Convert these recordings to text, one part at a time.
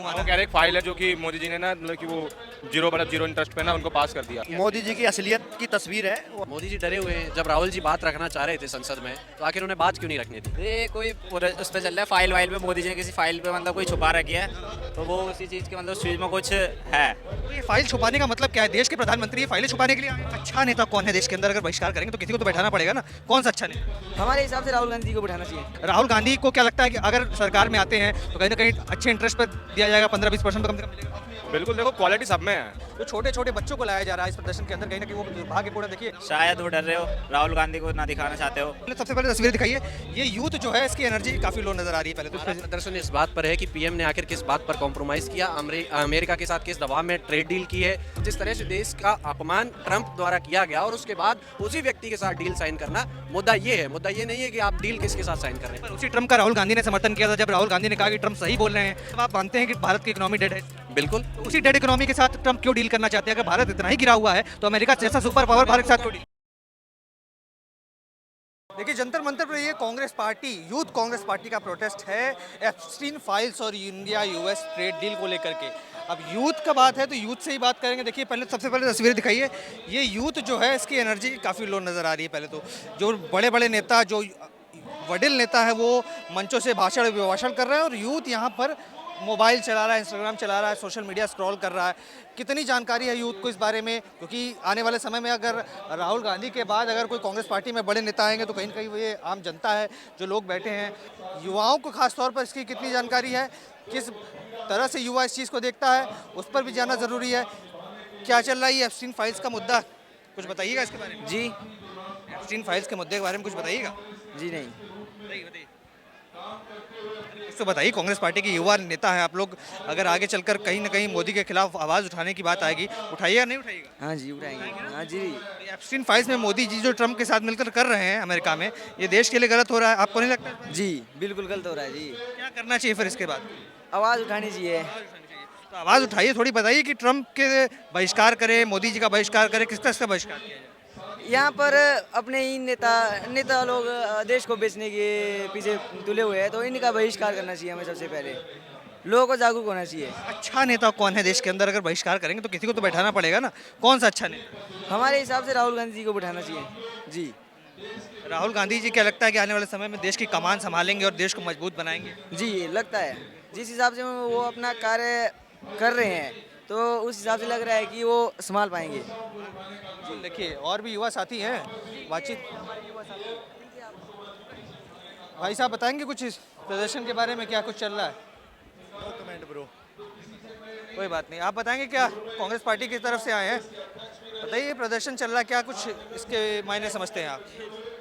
वो कह रहे एक फाइल है जो कि मोदी जी ने ना मतलब कि वो 0% इंटरेस्ट पे ना उनको पास कर दिया। मोदी जी की असलियत की तस्वीर है। मोदी जी डरे हुए हैं। जब राहुल जी बात रखना चाह रहे थे संसद में तो आखिर उन्हें बात क्यों नहीं रखनी थी? ये कोई उस पर चल रहा है फाइल वाइल पे, मोदी जी ने किसी फाइल पे मतलब कोई छुपा रखी है, तो वो उसी चीज़ के मतलब उस चीज़ में कुछ है। तो ये फाइल छुपाने का मतलब क्या है? देश के प्रधानमंत्री ये फाइलें छुपाने के लिए आए हैं। अच्छा नेता कौन है देश के अंदर? अगर बहिष्कार करेंगे तो किसी को तो बैठाना पड़ेगा ना। कौन सा अच्छा नेता? हमारे हिसाब से राहुल गांधी जी को बिठाना चाहिए। राहुल गांधी को क्या लगता है कि अगर सरकार में आते हैं तो कहीं ना कहीं अच्छे इंटरेस्ट पर दिया जाएगा, 15-20% तो कम से कम मिलेगा। बिल्कुल, देखो क्वालिटी सब में है। तो छोटे छोटे बच्चों को लाया जा रहा है इस प्रदर्शन के अंदर, कहीं ना कहीं वो दुर्भाग्यपूर्ण है। देखिए, शायद वो डर रहे हो, राहुल गांधी को ना दिखाना चाहते हो। सबसे पहले तस्वीर दिखाइए। ये यूथ जो है इसकी एनर्जी काफी लो नजर आ रही है। पहले तो प्रदर्शन इस बात पर है कि पीएम ने आखिर किस बात पर कॉम्प्रोमाइज किया, अमेरिका के साथ किस दबाव में ट्रेड डील की है, जिस तरह से देश का अपमान ट्रंप द्वारा किया गया और उसके बाद उसी व्यक्ति के साथ डील साइन करना। मुद्दा ये है, मुद्दा ये नहीं है कि आप डील किसके साथ साइन कर रहे हैं। उसी ट्रम्प का राहुल गांधी ने समर्थन किया था जब राहुल गांधी ने कहा कि ट्रम्प सही बोल रहे हैं। तो आप मानते हैं कि भारत की इकोनॉमी डेड है? बिल्कुल। तो उसी डेड इकोनॉमी के साथ ट्रम्प क्यों डील करना चाहते हैं? अगर भारत इतना ही गिरा हुआ है तो अमेरिका जैसा सुपर पावर भारत के साथ क्यों डील? देखिए, जंतर मंतर पर ये Congress party, youth Congress party का प्रोटेस्ट है एप्स्टीन फाइल्स और इंडिया यूएस ट्रेड डील को लेकर के। अब यूथ का बात है तो यूथ से ही बात करेंगे। देखिए, पहले सबसे पहले तस्वीर दिखाइए। ये यूथ जो है इसकी एनर्जी काफ़ी लो नज़र आ रही है। पहले तो जो बड़े बड़े नेता, जो वडिल नेता है, वो मंचों से भाषण विभाषण कर रहे हैं और यूथ यहाँ पर मोबाइल चला रहा है, इंस्टाग्राम चला रहा है, सोशल मीडिया स्क्रॉल कर रहा है। कितनी जानकारी है यूथ को इस बारे में? क्योंकि आने वाले समय में अगर राहुल गांधी के बाद अगर कोई कांग्रेस पार्टी में बड़े नेता आएंगे तो कहीं ना कहीं ये आम जनता है, जो लोग बैठे हैं, युवाओं को खास तौर पर इसकी कितनी जानकारी है, किस तरह से युवा इस चीज़ को देखता है, उस पर भी जानना ज़रूरी है। क्या चल रहा है ये एप्स्टीन फाइल्स का मुद्दा? कुछ बताइएगा इसके बारे में। जी एप्स्टीन फाइल्स के मुद्दे के बारे में कुछ बताइएगा। जी नहीं। बताइए तो बताइए, कांग्रेस पार्टी के युवा नेता हैं आप लोग, अगर आगे चलकर कहीं ना कहीं मोदी के खिलाफ आवाज़ उठाने की बात आएगी, उठाइएगा नहीं उठाइएगा? हाँ जी उठाएंगे। हाँ जी। एप्स्टीन फाइल्स में मोदी जी जो ट्रम्प के साथ मिलकर कर रहे हैं अमेरिका में, ये देश के लिए गलत हो रहा है, आपको नहीं लगता? जी बिल्कुल गलत हो रहा है जी। क्या करना चाहिए फिर इसके बाद? आवाज़ उठानी चाहिए। तो आवाज़ उठाइए, थोड़ी बताइए कि ट्रम्प के बहिष्कार करे, मोदी जी का बहिष्कार करे, किसका इसका बहिष्कार किया जाए? यहाँ पर अपने ही नेता लोग देश को बेचने के पीछे तुले हुए हैं, तो इनका बहिष्कार करना चाहिए हमें। सबसे पहले लोगों को जागरूक होना चाहिए। अच्छा नेता कौन है देश के अंदर? अगर बहिष्कार करेंगे तो किसी को तो बैठाना पड़ेगा ना। कौन सा अच्छा नेता? हमारे हिसाब से राहुल गांधी जी को बिठाना चाहिए। जी। राहुल गांधी जी क्या लगता है कि आने वाले समय में देश की कमान संभालेंगे और देश को मजबूत बनाएंगे? जी लगता है। जिस हिसाब से वो अपना कार्य कर रहे हैं तो उस हिसाब से लग रहा है कि वो संभाल पाएंगे। देखिए, और भी युवा साथी हैं, बातचीत। भाई साहब बताएंगे कुछ इस प्रदर्शन के बारे में, क्या कुछ चल रहा है? No comment bro. कोई बात नहीं, आप बताएंगे क्या कांग्रेस पार्टी की तरफ से आए हैं? बताइए, प्रदर्शन चल रहा है, क्या कुछ इसके मायने समझते हैं आप?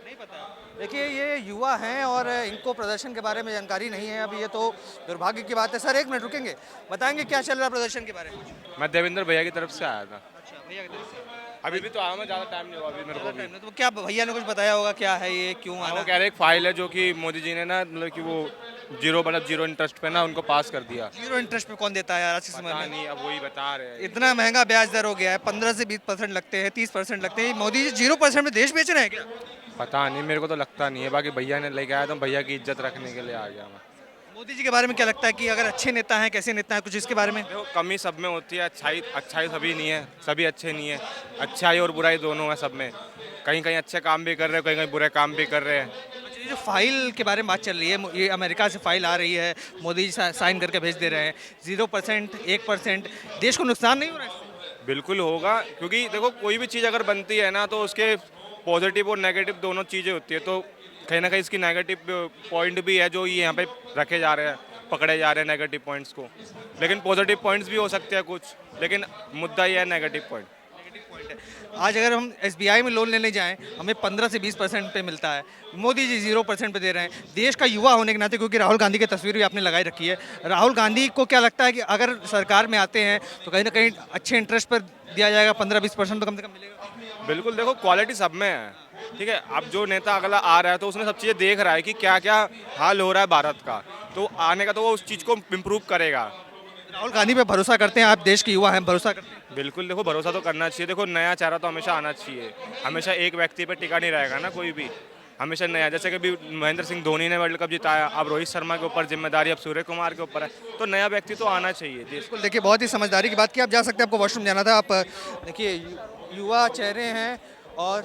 नहीं पता। देखिए, ये युवा हैं और इनको प्रदर्शन के बारे में जानकारी नहीं है। अभी ये तो दुर्भाग्य की बात है। सर, 1 मिनट रुकेंगे, बताएंगे क्या चल रहा है प्रदर्शन के बारे में? मैं देवेंद्र भैया की तरफ से आया था। अच्छा, भैया की तरफ से। अभी भी तो आया, मैं ज़्यादा टाइम नहीं हुआ अभी मेरे को भी। तो क्या भैया ने कुछ बताया होगा, क्या है ये, क्यों वो आना? कह रहे एक फाइल है जो कि मोदी जी ने ना मतलब कि वो 0% इंटरेस्ट पे ना उनको पास कर दिया। 0 इंटरेस्ट पे कौन देता है यार आज के समय पता में? नहीं, अब वही बता रहे हैं। इतना महंगा ब्याज दर हो गया है, 15 से 20% लगते हैं, 30% लगते हैं। मोदी जी 0% में देश बेच रहे हैं क्या? पता नहीं, मेरे को तो लगता नहीं है। बाकी भैया ने लेके आया तो भैया की इज्जत रखने के लिए आ गया मैं। मोदी जी के बारे में क्या लगता है कि अगर अच्छे नेता हैं, कैसे नेता हैं, कुछ इसके बारे में? देखो, कमी सब में होती है, अच्छाई सभी नहीं है, सभी अच्छे नहीं है। अच्छाई और बुराई दोनों है सब में। कहीं कहीं अच्छे काम भी कर रहे हैं, कहीं कहीं बुरे काम भी कर रहे हैं। अच्छा, ये जो फाइल के बारे में बात चल रही है, ये अमेरिका से फाइल आ रही है, मोदी जी साइन करके भेज दे रहे हैं, 0%, 1%, देश को नुकसान नहीं हो रहा है? बिल्कुल होगा, क्योंकि देखो कोई भी चीज़ अगर बनती है ना तो उसके पॉजिटिव और नेगेटिव दोनों चीज़ें होती है। तो कहीं ना कहीं इसकी नेगेटिव पॉइंट भी है जो ये यहाँ पे रखे जा रहे हैं, पकड़े जा रहे हैं नेगेटिव पॉइंट्स को। लेकिन पॉजिटिव पॉइंट्स भी हो सकते हैं कुछ, लेकिन मुद्दा ये है नेगेटिव पॉइंट। आज अगर हम SBI में लोन लेने जाएं, हमें 15 से 20% पे मिलता है, मोदी जी 0% पे दे रहे हैं। देश का युवा होने के नाते, क्योंकि राहुल गांधी की तस्वीर भी आपने लगाई रखी है, राहुल गांधी को क्या लगता है कि अगर सरकार में आते हैं तो कहीं ना कहीं अच्छे इंटरेस्ट पर दिया जाएगा, 15-20% तो कम से कम मिलेगा? बिल्कुल, देखो क्वालिटी सब में है, ठीक है। अब जो नेता अगला आ रहा है तो उसने सब चीज़ें देख रहा है कि क्या क्या हाल हो रहा है भारत का, तो आने का तो वो उस चीज़ को इम्प्रूव करेगा। राहुल गांधी पे भरोसा करते हैं आप? देश के युवा हैं, भरोसा करते हैं? बिल्कुल, देखो भरोसा तो करना चाहिए। देखो, नया चेहरा तो हमेशा आना चाहिए, हमेशा एक व्यक्ति पे टिका नहीं रहेगा ना कोई भी। हमेशा नया, जैसे कि अभी महेंद्र सिंह धोनी ने वर्ल्ड कप जिताया, अब रोहित शर्मा के ऊपर जिम्मेदारी, अब सूर्य कुमार के ऊपर है, तो नया व्यक्ति तो आना चाहिए जी। बिल्कुल, देखिए बहुत ही समझदारी की बात की। आप जा सकते हैं, आपको वॉशरूम जाना था। आप देखिए युवा चेहरे हैं और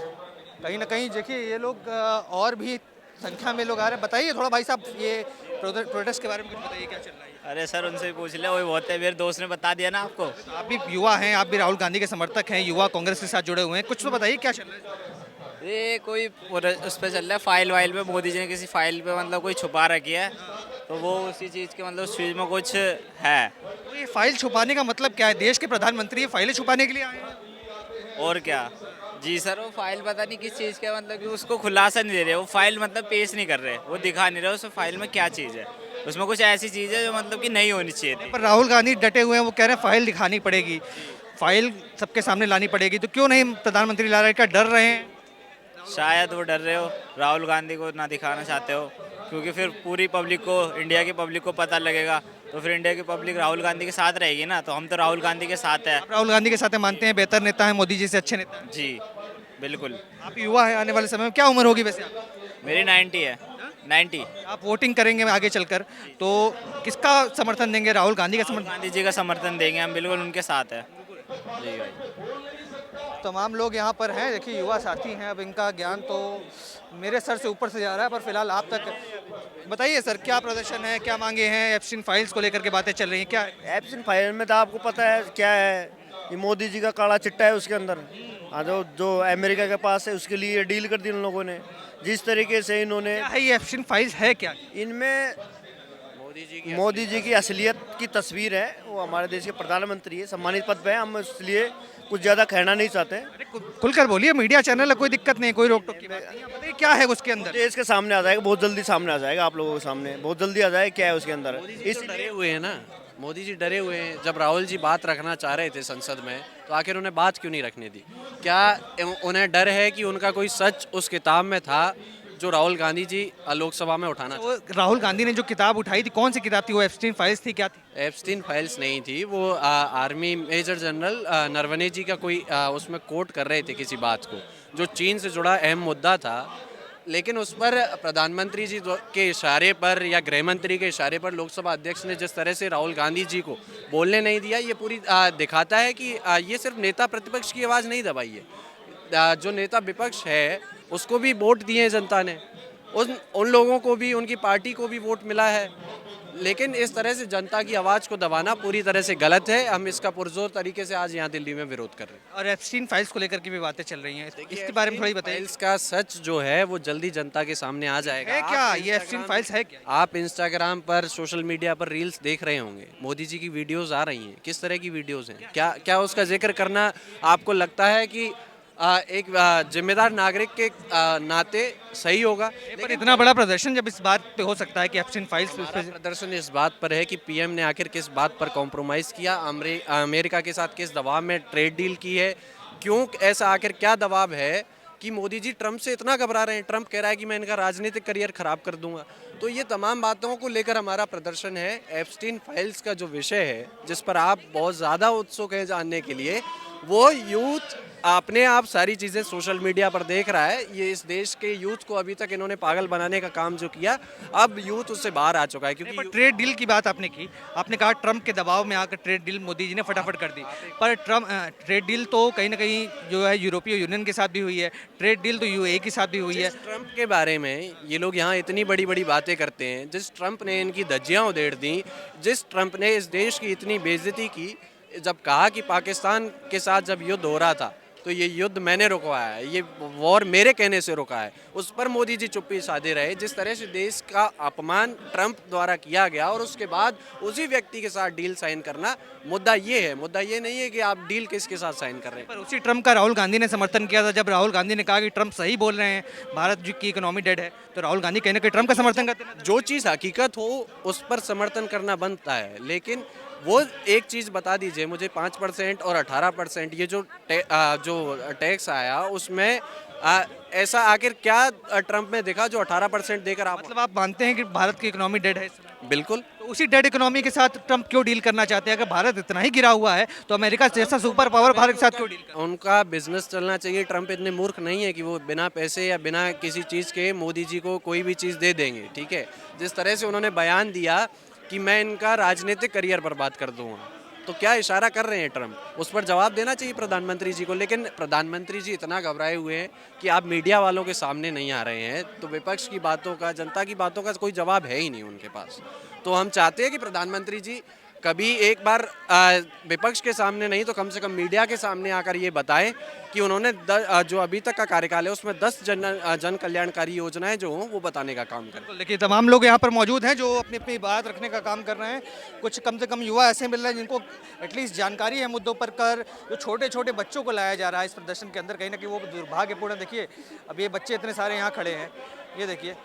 कहीं ना कहीं देखिए ये लोग और भी संख्या में लोग आ रहे हैं। बताइए थोड़ा भाई साहब, ये प्रोटेस्ट के बारे में कुछ बताइए, क्या चल रहा है? अरे सर उनसे भी पूछ ले, वही बहुत है, मेरे दोस्त ने बता दिया ना आपको। आप भी युवा हैं, आप भी राहुल गांधी के समर्थक हैं, युवा कांग्रेस के साथ जुड़े हुए हैं, कुछ तो बताइए क्या चल रहा है? ये कोई उस पर चल रहा है फाइल वाइल पे, मोदी जी ने किसी फाइल पे मतलब कोई छुपा रखी है, तो वो उसी चीज़ के मतलब उस चीज़ में कुछ है। तो ये फाइल छुपाने का मतलब क्या है? देश के प्रधानमंत्री ये फाइलें छुपाने के लिए आए हैं? और क्या जी सर, वो फाइल पता नहीं किस चीज़ का, मतलब कि उसको खुलासा नहीं दे रहे, वो फाइल मतलब पेश नहीं कर रहे, वो दिखा नहीं रहे उस फाइल में क्या चीज़ है। उसमें कुछ ऐसी चीज़ है जो मतलब कि नहीं होनी चाहिए थी। पर राहुल गांधी डटे हुए हैं, वो कह रहे हैं फाइल दिखानी पड़ेगी, फाइल सबके सामने लानी पड़ेगी, तो क्यों नहीं प्रधानमंत्री ला रहे? क्या डर रहे हैं? शायद वो डर रहे हो, राहुल गांधी को ना दिखाना चाहते हो, क्योंकि फिर पूरी पब्लिक को, इंडिया की पब्लिक को पता लगेगा, तो फिर इंडिया की पब्लिक राहुल गांधी के साथ रहेगी ना, तो हम तो राहुल गांधी के साथ है। आप राहुल गांधी के साथ मानते हैं, बेहतर नेता है, मोदी जी से अच्छे नेता हैं? जी बिल्कुल। आप युवा है, आने वाले समय में क्या उम्र होगी वैसे आपकी? मेरी 90 है, 90। आप वोटिंग करेंगे आगे चलकर, तो किसका समर्थन देंगे? राहुल गांधी का समर्थन? गांधी जी का समर्थन देंगे हम, बिल्कुल उनके साथ है जी भाई। तमाम लोग यहाँ पर हैं, देखिए युवा साथी हैं। अब इनका ज्ञान तो मेरे सर से ऊपर से जा रहा है, पर फिलहाल आप तक बताइए सर, क्या प्रदर्शन है, क्या मांगे हैं? एप्स्टीन फाइल्स को लेकर के बातें चल रही हैं, क्या है? एप्सन फाइल में तो आपको पता है क्या है, ये मोदी जी का काला चिट्टा है उसके अंदर। हाँ, जो अमेरिका के पास है उसके लिए डील कर दी उन लोगों ने। जिस तरीके से इन्होंने क्या है ये एप्स्टीन फाइल्स है क्या? इनमें मोदी जी की असलियत की तस्वीर है। वो हमारे देश के प्रधानमंत्री है, सम्मानित पद पे है, हम इसलिए कुछ ज़्यादा कहना नहीं चाहते। अरे खुलकर बोलिए, मीडिया चैनल है, कोई दिक्कत नहीं, कोई रोक टोक की बात नहीं है। बताइए क्या है उसके अंदर? देश के सामने आ जाएगा, बहुत जल्दी सामने आ जाएगा, आप लोगों के सामने बहुत जल्दी आ जाएगा क्या है उसके अंदर। तो डरे हुए हैं ना, मोदी जी डरे हुए हैं। जब राहुल जी बात रखना चाह रहे थे संसद में, तो आखिर उन्हें बात क्यों नहीं रखने दी? क्या उन्हें डर है कि उनका कोई सच उस किताब में था जो राहुल गांधी जी लोकसभा में उठाना? वो राहुल गांधी ने जो किताब उठाई थी, कौन सी किताब थी? वो एप्स्टीन फाइल्स थी, क्या थी? एप्स्टीन फाइल्स नहीं थी, वो आर्मी मेजर जनरल नरवणे जी का कोई उसमें कोट कर रहे थे किसी बात को, जो चीन से जुड़ा अहम मुद्दा था। लेकिन उस पर प्रधानमंत्री जी के इशारे पर या गृह मंत्री के इशारे पर लोकसभा अध्यक्ष ने जिस तरह से राहुल गांधी जी को बोलने नहीं दिया, ये पूरी दिखाता है कि ये सिर्फ नेता प्रतिपक्ष की आवाज़ नहीं दबाई है, जो नेता विपक्ष है उसको भी वोट दिए हैं जनता ने, उन लोगों को भी, उनकी पार्टी को भी वोट मिला है। लेकिन इस तरह से जनता की आवाज़ को दबाना पूरी तरह से गलत है। हम इसका पुरजोर तरीके से आज यहाँ दिल्ली में विरोध कर रहे हैं। और एप्स्टीन फाइल्स को लेकर के भी बातें चल रही हैं, इसके बारे में थोड़ी बताइए। फाइल्स का सच जो है वो जल्दी जनता के सामने आ जाएगा। है क्या ये एप्स्टीन फाइल्स है क्या? आप इंस्टाग्राम पर, सोशल मीडिया पर रील्स देख रहे होंगे, मोदी जी की वीडियोस आ रही हैं। किस तरह की वीडियोस हैं? क्या उसका जिक्र करना आपको लगता है कि एक जिम्मेदार नागरिक के नाते सही होगा? पर इतना बड़ा प्रदर्शन जब इस बात पे हो सकता है कि एप्स्टीन फाइल्स पे प्रदर्शन इस बात पर है कि पीएम ने आखिर किस बात पर कॉम्प्रोमाइज़ किया, अमेरिका के साथ किस दबाव में ट्रेड डील की है, क्यों ऐसा, आखिर क्या दबाव है कि मोदी जी ट्रंप से इतना घबरा रहे हैं? ट्रंप कह रहा है कि मैं इनका राजनीतिक करियर खराब कर दूंगा। तो ये तमाम बातों को लेकर हमारा प्रदर्शन है। एप्स्टीन फाइल्स का जो विषय है, जिस पर आप बहुत ज़्यादा उत्सुक हैं जानने के लिए, वो यूथ अपने आप सारी चीज़ें सोशल मीडिया पर देख रहा है। ये इस देश के यूथ को अभी तक इन्होंने पागल बनाने का काम जो किया, अब यूथ उससे बाहर आ चुका है। क्योंकि ट्रेड डील की बात आपने की, आपने कहा ट्रंप के दबाव में आकर ट्रेड डील मोदी जी ने फटाफट कर दी, पर ट्रेड डील तो कहीं ना कहीं जो है यूरोपीय यूनियन के साथ भी हुई है, ट्रेड डील तो यूएई के साथ भी हुई है। ट्रंप के बारे में ये लोग यहाँ इतनी बड़ी बड़ी बातें करते हैं, जिस ट्रंप ने इनकी धज्जियाँ उधेड़ दी, जिस ट्रंप ने इस देश की इतनी बेइज्जती की, जब कहा कि पाकिस्तान के साथ जब युद्ध हो रहा था तो ये युद्ध मैंने रुकवाया है, ये वॉर मेरे कहने से रुका है, उस पर मोदी जी चुप्पी साधे रहे। जिस तरह से देश का अपमान ट्रंप द्वारा किया गया और उसके बाद उसी व्यक्ति के साथ डील साइन करना, मुद्दा ये है। मुद्दा ये नहीं है कि आप डील किसके साथ साइन कर रहे हैं। पर उसी ट्रंप का राहुल गांधी ने समर्थन किया था। जब राहुल गांधी ने कहा कि ट्रंप सही बोल रहे हैं, भारत की इकोनॉमी डेड है, तो राहुल गांधी कहीं ना कहीं ट्रंप का समर्थन करते हैं। जो चीज़ हकीकत हो उस पर समर्थन करना बनता है, लेकिन वो एक चीज़ बता दीजिए मुझे, 5% और 18% ये जो टैक्स आया, उसमें ऐसा आखिर क्या ट्रंप में देखा जो 18% देकर आप, मतलब आप मानते हैं कि भारत की इकोनॉमी डेड है इस समय? बिल्कुल। तो उसी डेड इकोनॉमी के साथ ट्रंप क्यों डील करना चाहते हैं? अगर भारत इतना ही गिरा हुआ है तो अमेरिका जैसा सुपर पावर भारत के साथ क्यों डील कर? उनका बिजनेस चलना चाहिए। ट्रंप इतने मूर्ख नहीं है कि वो बिना पैसे या बिना किसी चीज़ के मोदी जी को कोई भी चीज़ दे देंगे, ठीक है। जिस तरह से उन्होंने बयान दिया कि मैं इनका राजनीतिक करियर बर्बाद कर दूंगा, तो क्या इशारा कर रहे हैं ट्रंप? उस पर जवाब देना चाहिए प्रधानमंत्री जी को। लेकिन प्रधानमंत्री जी इतना घबराए हुए हैं कि आप मीडिया वालों के सामने नहीं आ रहे हैं, तो विपक्ष की बातों का, जनता की बातों का कोई जवाब है ही नहीं उनके पास। तो हम चाहते हैं कि प्रधानमंत्री जी कभी एक बार विपक्ष के सामने नहीं तो कम से कम मीडिया के सामने आकर ये बताएं कि उन्होंने जो अभी तक का कार्यकाल है उसमें 10 जन कल्याणकारी योजनाएं जो हों वो बताने का काम करें। देखिए तमाम लोग यहाँ पर मौजूद हैं जो अपनी अपनी बात रखने का काम कर रहे हैं। कुछ कम से कम युवा ऐसे मिल रहे हैं जिनको एटलीस्ट जानकारी है मुद्दों पर कर, जो छोटे छोटे बच्चों को लाया जा रहा है इस प्रदर्शन के अंदर, कहीं ना कहीं वो दुर्भाग्यपूर्ण। देखिए अब ये बच्चे इतने सारे यहाँ खड़े हैं, ये देखिए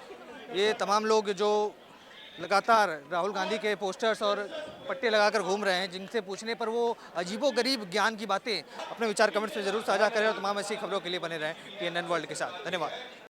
ये तमाम लोग जो लगातार राहुल गांधी के पोस्टर्स और पट्टे लगाकर घूम रहे हैं, जिनसे पूछने पर वो अजीबोगरीब ज्ञान की बातें अपने विचार कमेंट्स में जरूर साझा करें और तमाम ऐसी खबरों के लिए बने रहें TNN वर्ल्ड के साथ। धन्यवाद।